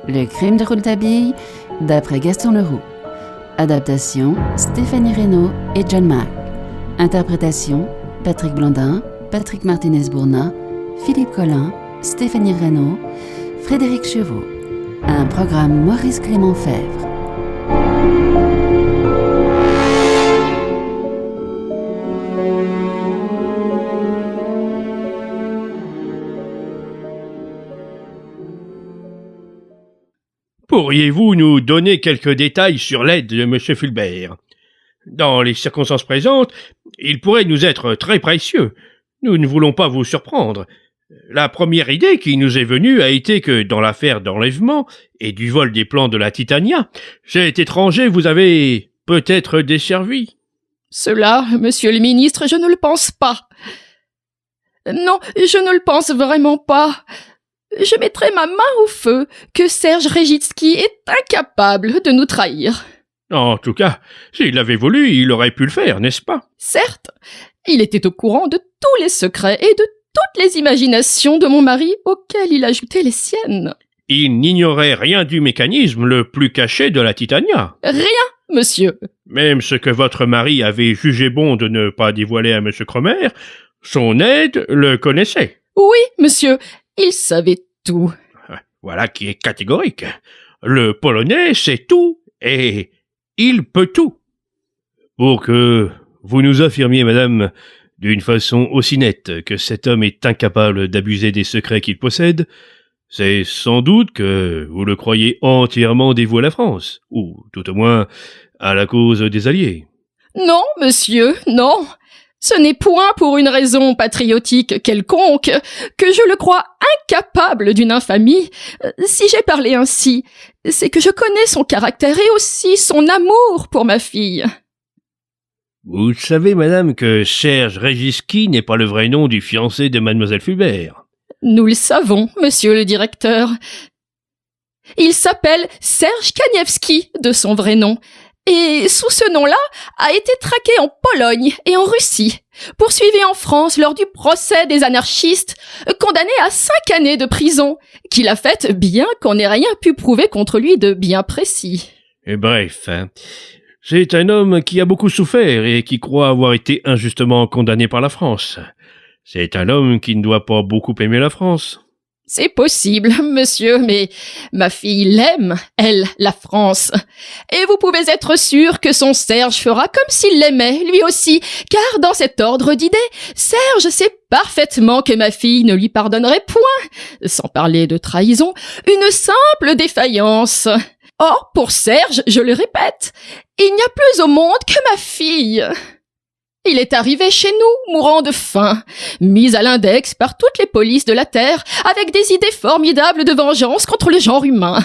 Le crime de Rouletabille, d'après Gaston Leroux. Adaptation, Stéphanie Reynaud et John Mack. Interprétation, Patrick Blandin, Patrick Martinez-Bourna, Philippe Collin, Stéphanie Reynaud, Frédéric Chevaux. Un programme Maurice Clément Fèvre. Pourriez-vous nous donner quelques détails sur l'aide de M. Fulbert? Dans les circonstances présentes, il pourrait nous être très précieux. Nous ne voulons pas vous surprendre. La première idée qui nous est venue a été que, dans l'affaire d'enlèvement et du vol des plans de la Titania, cet étranger vous avait peut-être desservi. Cela, monsieur le ministre, je ne le pense pas. Non, je ne le pense vraiment pas. Je mettrai ma main au feu que Serge Regitsky est incapable de nous trahir. En tout cas, s'il avait voulu, il aurait pu le faire, n'est-ce pas? Certes, il était au courant de tous les secrets et de toutes les imaginations de mon mari auxquelles il ajoutait les siennes. Il n'ignorait rien du mécanisme le plus caché de la Titania. Rien, monsieur. Même ce que votre mari avait jugé bon de ne pas dévoiler à M. Cromer, son aide le connaissait. Oui, monsieur, il savait tout. Voilà qui est catégorique. Le Polonais sait tout et il peut tout. Pour que vous nous affirmiez, madame, d'une façon aussi nette que cet homme est incapable d'abuser des secrets qu'il possède, c'est sans doute que vous le croyez entièrement dévoué à la France, ou tout au moins à la cause des Alliés. Non, monsieur, non. Ce n'est point pour une raison patriotique quelconque que je le crois incapable d'une infamie. Si j'ai parlé ainsi, c'est que je connais son caractère et aussi son amour pour ma fille. Vous savez, madame, que Serge Regitsky n'est pas le vrai nom du fiancé de mademoiselle Fulbert. Nous le savons, monsieur le directeur. Il s'appelle Serge Kanievski, de son vrai nom. Et sous ce nom-là, a été traqué en Pologne et en Russie, poursuivi en France lors du procès des anarchistes, condamné à 5 années de prison, qu'il a faite bien qu'on n'ait rien pu prouver contre lui de bien précis. Et bref, c'est un homme qui a beaucoup souffert et qui croit avoir été injustement condamné par la France. C'est un homme qui ne doit pas beaucoup aimer la France. C'est possible, monsieur, mais ma fille l'aime, elle, la France. Et vous pouvez être sûr que son Serge fera comme s'il l'aimait, lui aussi, car dans cet ordre d'idées, Serge sait parfaitement que ma fille ne lui pardonnerait point, sans parler de trahison, une simple défaillance. Or, pour Serge, je le répète, il n'y a plus au monde que ma fille. Il est arrivé chez nous, mourant de faim, mis à l'index par toutes les polices de la Terre, avec des idées formidables de vengeance contre le genre humain.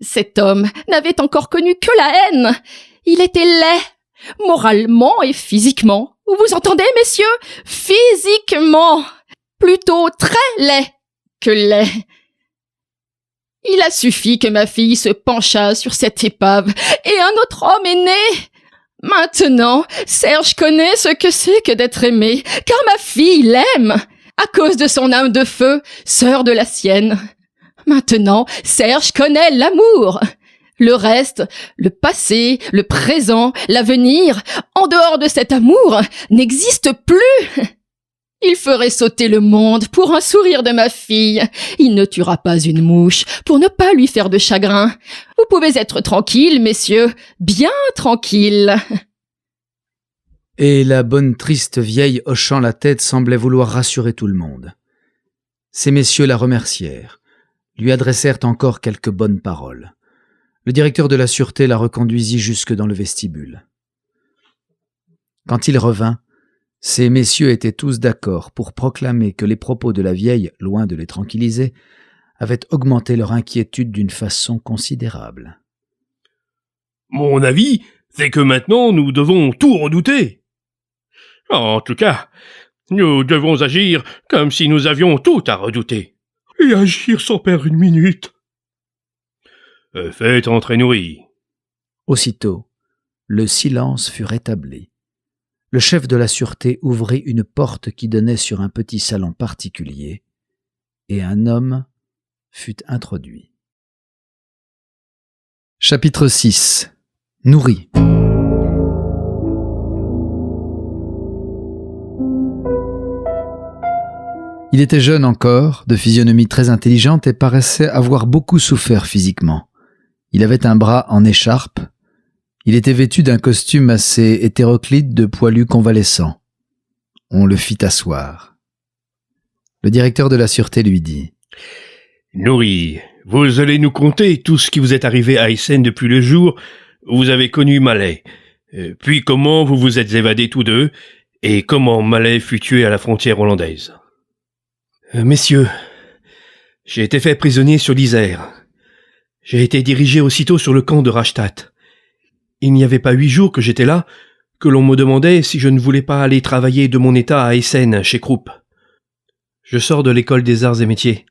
Cet homme n'avait encore connu que la haine. Il était laid, moralement et physiquement. Vous entendez, messieurs? Physiquement. Plutôt très laid que laid. Il a suffi que ma fille se penchât sur cette épave, et un autre homme est né. Maintenant, Serge connaît ce que c'est que d'être aimé, car ma fille l'aime, à cause de son âme de feu, sœur de la sienne. Maintenant, Serge connaît l'amour. Le reste, le passé, le présent, l'avenir, en dehors de cet amour, n'existe plus. Il ferait sauter le monde pour un sourire de ma fille. Il ne tuera pas une mouche pour ne pas lui faire de chagrin. Vous pouvez être tranquilles, messieurs, bien tranquilles. Et la bonne triste vieille hochant la tête semblait vouloir rassurer tout le monde. Ces messieurs la remercièrent, lui adressèrent encore quelques bonnes paroles. Le directeur de la sûreté la reconduisit jusque dans le vestibule. Quand il revint, ces messieurs étaient tous d'accord pour proclamer que les propos de la vieille, loin de les tranquilliser, avaient augmenté leur inquiétude d'une façon considérable. Mon avis, c'est que maintenant nous devons tout redouter. En tout cas, nous devons agir comme si nous avions tout à redouter. Et agir sans perdre une minute. Faites entrer Nourri. Aussitôt, le silence fut rétabli. le chef de la sûreté ouvrit une porte qui donnait sur un petit salon particulier, et un homme fut introduit. Chapitre 6. Nourri. Il était jeune encore, de physionomie très intelligente et paraissait avoir beaucoup souffert physiquement. Il avait un bras en écharpe. Il était vêtu d'un costume assez hétéroclite de poilus convalescents. On le fit asseoir. Le directeur de la sûreté lui dit « Nourri, vous allez nous conter tout ce qui vous est arrivé à Essen depuis le jour où vous avez connu Mallet, puis comment vous vous êtes évadés tous deux, et comment Mallet fut tué à la frontière hollandaise. » Messieurs, j'ai été fait prisonnier sur l'Isère. J'ai été dirigé aussitôt sur le camp de Rastatt. Il n'y avait pas 8 jours que j'étais là, que l'on me demandait si je ne voulais pas aller travailler de mon état à Essen, chez Krupp. Je sors de l'école des arts et métiers.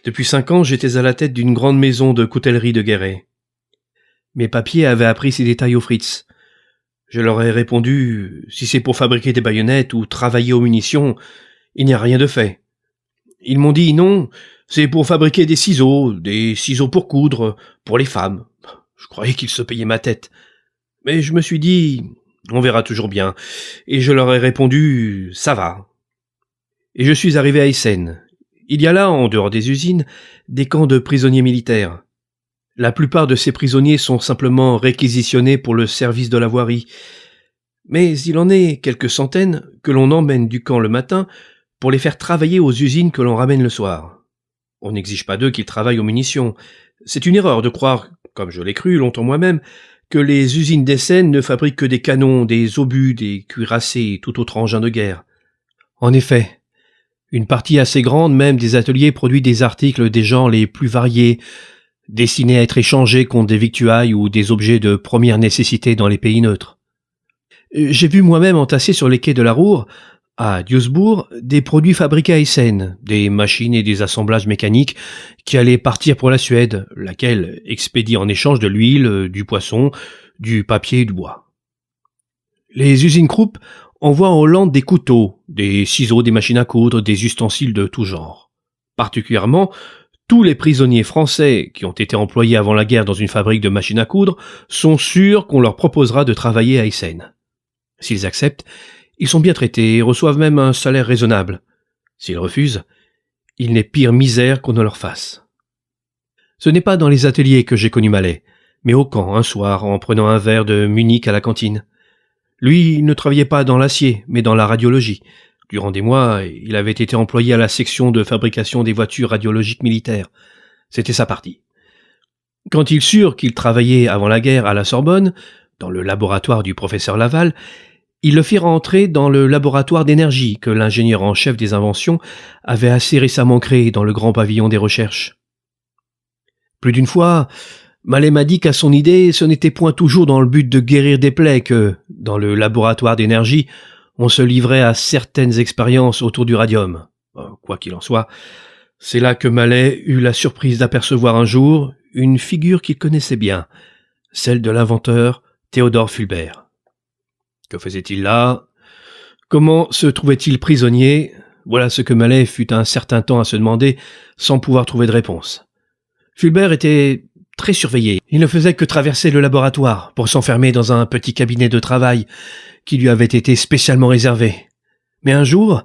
Depuis 5 ans, j'étais à la tête d'une grande maison de coutellerie de Guéret. Mes papiers avaient appris ces détails aux Fritz. Je leur ai répondu, si c'est pour fabriquer des baïonnettes ou travailler aux munitions, il n'y a rien de fait. Ils m'ont dit non, c'est pour fabriquer des ciseaux pour coudre, pour les femmes. Je croyais qu'ils se payaient ma tête. Mais je me suis dit, on verra toujours bien. Et je leur ai répondu, ça va. Et je suis arrivé à Essen. Il y a là, en dehors des usines, des camps de prisonniers militaires. La plupart de ces prisonniers sont simplement réquisitionnés pour le service de la voirie. Mais il en est quelques centaines que l'on emmène du camp le matin pour les faire travailler aux usines que l'on ramène le soir. On n'exige pas d'eux qu'ils travaillent aux munitions. C'est une erreur de croire, comme je l'ai cru longtemps moi-même, que les usines d'Essen ne fabriquent que des canons, des obus, des cuirassés et tout autre engin de guerre. En effet, une partie assez grande même des ateliers produit des articles des genres les plus variés, destinés à être échangés contre des victuailles ou des objets de première nécessité dans les pays neutres. J'ai vu moi-même entasser sur les quais de la Ruhr, à Duisbourg, des produits fabriqués à Essen, des machines et des assemblages mécaniques qui allaient partir pour la Suède, laquelle expédie en échange de l'huile, du poisson, du papier et du bois. Les usines Krupp envoient en Hollande des couteaux, des ciseaux, des machines à coudre, des ustensiles de tout genre. Particulièrement, tous les prisonniers français qui ont été employés avant la guerre dans une fabrique de machines à coudre sont sûrs qu'on leur proposera de travailler à Essen. S'ils acceptent, ils sont bien traités et reçoivent même un salaire raisonnable. S'ils refusent, il n'est pire misère qu'on ne leur fasse. Ce n'est pas dans les ateliers que j'ai connu Mallet, mais au camp, un soir, en prenant un verre de Munich à la cantine. Lui, il ne travaillait pas dans l'acier, mais dans la radiologie. Durant des mois, il avait été employé à la section de fabrication des voitures radiologiques militaires. C'était sa partie. Quand ils surent qu'il travaillait avant la guerre à la Sorbonne, dans le laboratoire du professeur Laval, ils le firent entrer dans le laboratoire d'énergie que l'ingénieur en chef des inventions avait assez récemment créé dans le grand pavillon des recherches. Plus d'une fois, Mallet m'a dit qu'à son idée, ce n'était point toujours dans le but de guérir des plaies que, dans le laboratoire d'énergie, on se livrait à certaines expériences autour du radium. Quoi qu'il en soit, c'est là que Mallet eut la surprise d'apercevoir un jour une figure qu'il connaissait bien, celle de l'inventeur Théodore Fulbert. Que faisait-il là? Comment se trouvait-il prisonnier? Voilà ce que Mallet fut un certain temps à se demander, sans pouvoir trouver de réponse. Fulbert était très surveillé. Il ne faisait que traverser le laboratoire pour s'enfermer dans un petit cabinet de travail qui lui avait été spécialement réservé. Mais un jour,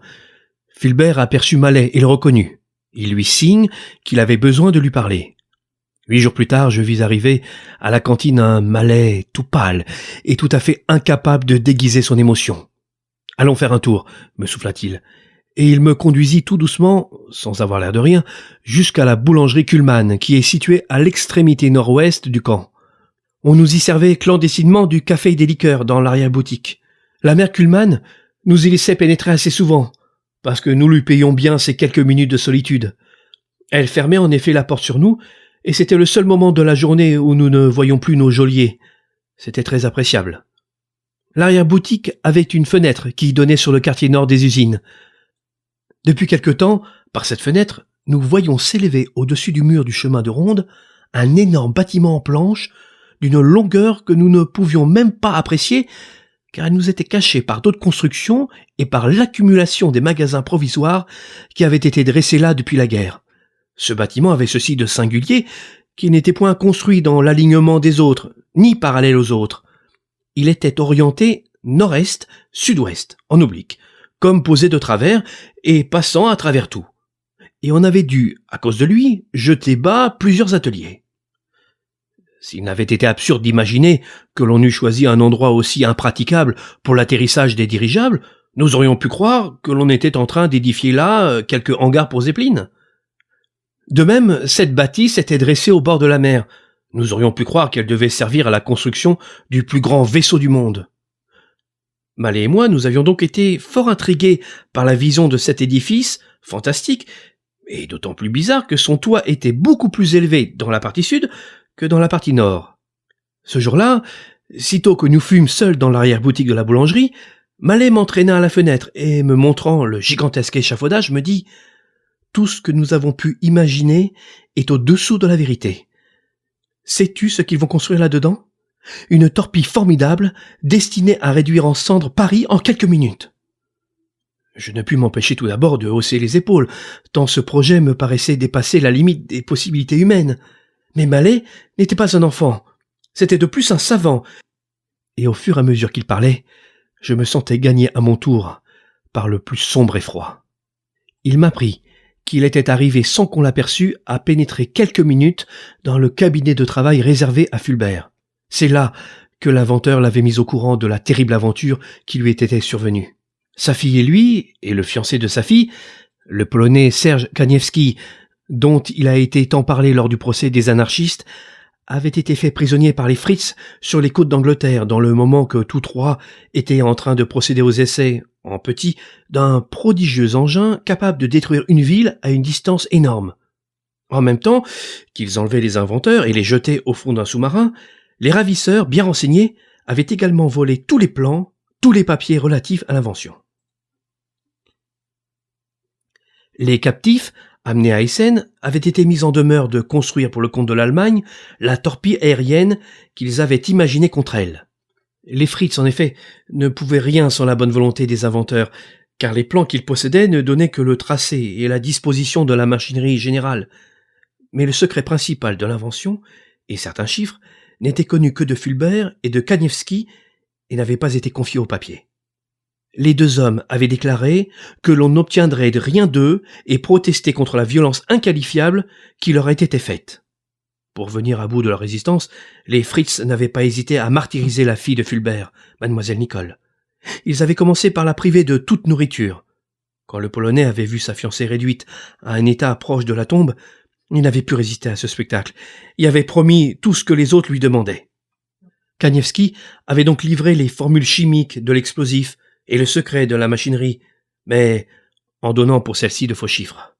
Fulbert aperçut Mallet et le reconnut. Il lui signe qu'il avait besoin de lui parler. 8 jours plus tard, je vis arriver à la cantine un Mallet tout pâle et tout à fait incapable de déguiser son émotion. « Allons faire un tour », me souffla-t-il, et il me conduisit tout doucement, sans avoir l'air de rien, jusqu'à la boulangerie Kuhlmann, qui est située à l'extrémité nord-ouest du camp. On nous y servait clandestinement du café et des liqueurs dans l'arrière-boutique. La mère Kuhlmann nous y laissait pénétrer assez souvent, parce que nous lui payions bien ces quelques minutes de solitude. Elle fermait en effet la porte sur nous, et c'était le seul moment de la journée où nous ne voyions plus nos geôliers. C'était très appréciable. L'arrière-boutique avait une fenêtre qui donnait sur le quartier nord des usines. Depuis quelque temps, par cette fenêtre, nous voyions s'élever au-dessus du mur du chemin de ronde un énorme bâtiment en planches d'une longueur que nous ne pouvions même pas apprécier, car elle nous était cachée par d'autres constructions et par l'accumulation des magasins provisoires qui avaient été dressés là depuis la guerre. Ce bâtiment avait ceci de singulier qu'il n'était point construit dans l'alignement des autres, ni parallèle aux autres. Il était orienté nord-est, sud-ouest, en oblique, comme posé de travers et passant à travers tout. Et on avait dû, à cause de lui, jeter bas plusieurs ateliers. S'il n'avait été absurde d'imaginer que l'on eût choisi un endroit aussi impraticable pour l'atterrissage des dirigeables, nous aurions pu croire que l'on était en train d'édifier là quelques hangars pour Zeppelin. De même, cette bâtisse était dressée au bord de la mer. Nous aurions pu croire qu'elle devait servir à la construction du plus grand vaisseau du monde. Mallet et moi, nous avions donc été fort intrigués par la vision de cet édifice fantastique, et d'autant plus bizarre que son toit était beaucoup plus élevé dans la partie sud que dans la partie nord. Ce jour-là, sitôt que nous fûmes seuls dans l'arrière-boutique de la boulangerie, Mallet m'entraîna à la fenêtre et, me montrant le gigantesque échafaudage, me dit « Tout ce que nous avons pu imaginer est au-dessous de la vérité. Sais-tu ce qu'ils vont construire là-dedans ? Une torpille formidable, destinée à réduire en cendres Paris en quelques minutes. » Je ne pus m'empêcher tout d'abord de hausser les épaules, tant ce projet me paraissait dépasser la limite des possibilités humaines. Mais Mallet n'était pas un enfant, c'était de plus un savant, et au fur et à mesure qu'il parlait, je me sentais gagné à mon tour par le plus sombre effroi. Il m'apprit qu'il était arrivé sans qu'on l'aperçût à pénétrer quelques minutes dans le cabinet de travail réservé à Fulbert. C'est là que l'inventeur l'avait mis au courant de la terrible aventure qui lui était survenue. Sa fille et lui, et le fiancé de sa fille, le Polonais Serge Kaniewski, dont il a été tant parlé lors du procès des anarchistes, avaient été faits prisonniers par les Fritz sur les côtes d'Angleterre dans le moment que tous trois étaient en train de procéder aux essais, en petit, d'un prodigieux engin capable de détruire une ville à une distance énorme. En même temps qu'ils enlevaient les inventeurs et les jetaient au fond d'un sous-marin, les ravisseurs, bien renseignés, avaient également volé tous les plans, tous les papiers relatifs à l'invention. Les captifs, amenés à Essen, avaient été mis en demeure de construire pour le compte de l'Allemagne la torpille aérienne qu'ils avaient imaginée contre elle. Les Fritz, en effet, ne pouvaient rien sans la bonne volonté des inventeurs, car les plans qu'ils possédaient ne donnaient que le tracé et la disposition de la machinerie générale. Mais le secret principal de l'invention, et certains chiffres, n'étaient connus que de Fulbert et de Kaniewski et n'avaient pas été confiés au papier. Les deux hommes avaient déclaré que l'on n'obtiendrait de rien d'eux et protesté contre la violence inqualifiable qui leur était faite. Pour venir à bout de leur résistance, les Fritz n'avaient pas hésité à martyriser la fille de Fulbert, mademoiselle Nicole. Ils avaient commencé par la priver de toute nourriture. Quand le Polonais avait vu sa fiancée réduite à un état proche de la tombe, il n'avait pu résister à ce spectacle et avait promis tout ce que les autres lui demandaient. Kaniewski avait donc livré les formules chimiques de l'explosif et le secret de la machinerie, mais en donnant pour celle-ci de faux chiffres.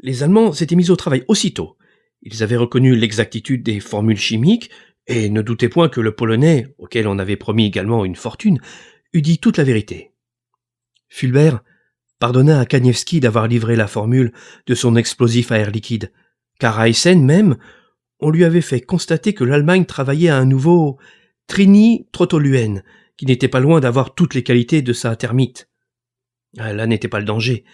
Les Allemands s'étaient mis au travail aussitôt. Ils avaient reconnu l'exactitude des formules chimiques et ne doutaient point que le Polonais, auquel on avait promis également une fortune, eût dit toute la vérité. Fulbert pardonna à Kaniewski d'avoir livré la formule de son explosif à air liquide, car à Essen même, on lui avait fait constater que l'Allemagne travaillait à un nouveau trinitrotoluen, qui n'était pas loin d'avoir toutes les qualités de sa thermite. Là n'était pas le danger.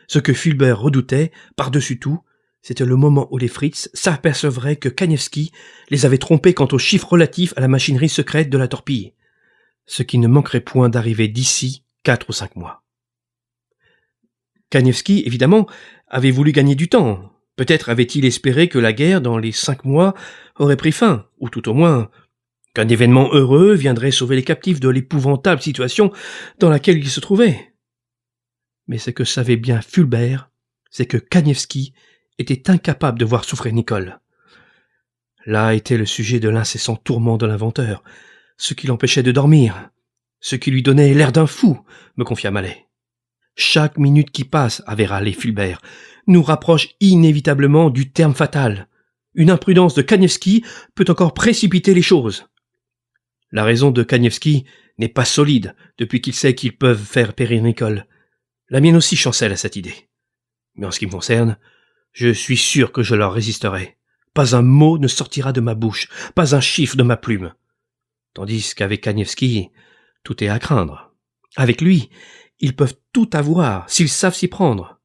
Ce que Fulbert redoutait, par-dessus tout, c'était le moment où les Fritz s'apercevraient que Kaniewski les avait trompés quant aux chiffres relatifs à la machinerie secrète de la torpille, ce qui ne manquerait point d'arriver d'ici 4 ou 5 mois. Kaniewski, évidemment, avait voulu gagner du temps. Peut-être avait-il espéré que la guerre, dans les 5 mois, aurait pris fin, ou tout au moins qu'un événement heureux viendrait sauver les captifs de l'épouvantable situation dans laquelle ils se trouvaient. Mais ce que savait bien Fulbert, c'est que Kaniewski était incapable de voir souffrir Nicole. Là était le sujet de l'incessant tourment de l'inventeur, ce qui l'empêchait de dormir, ce qui lui donnait l'air d'un fou, me confia Mallet. Chaque minute qui passe, avait râlé Fulbert, nous rapproche inévitablement du terme fatal. Une imprudence de Kaniewski peut encore précipiter les choses. La raison de Kaniewski n'est pas solide depuis qu'il sait qu'ils peuvent faire périr Nicole. La mienne aussi chancelle à cette idée. Mais en ce qui me concerne, je suis sûr que je leur résisterai. Pas un mot ne sortira de ma bouche, pas un chiffre de ma plume. Tandis qu'avec Kaniewski, tout est à craindre. Avec lui, ils peuvent tout avoir s'ils savent s'y prendre.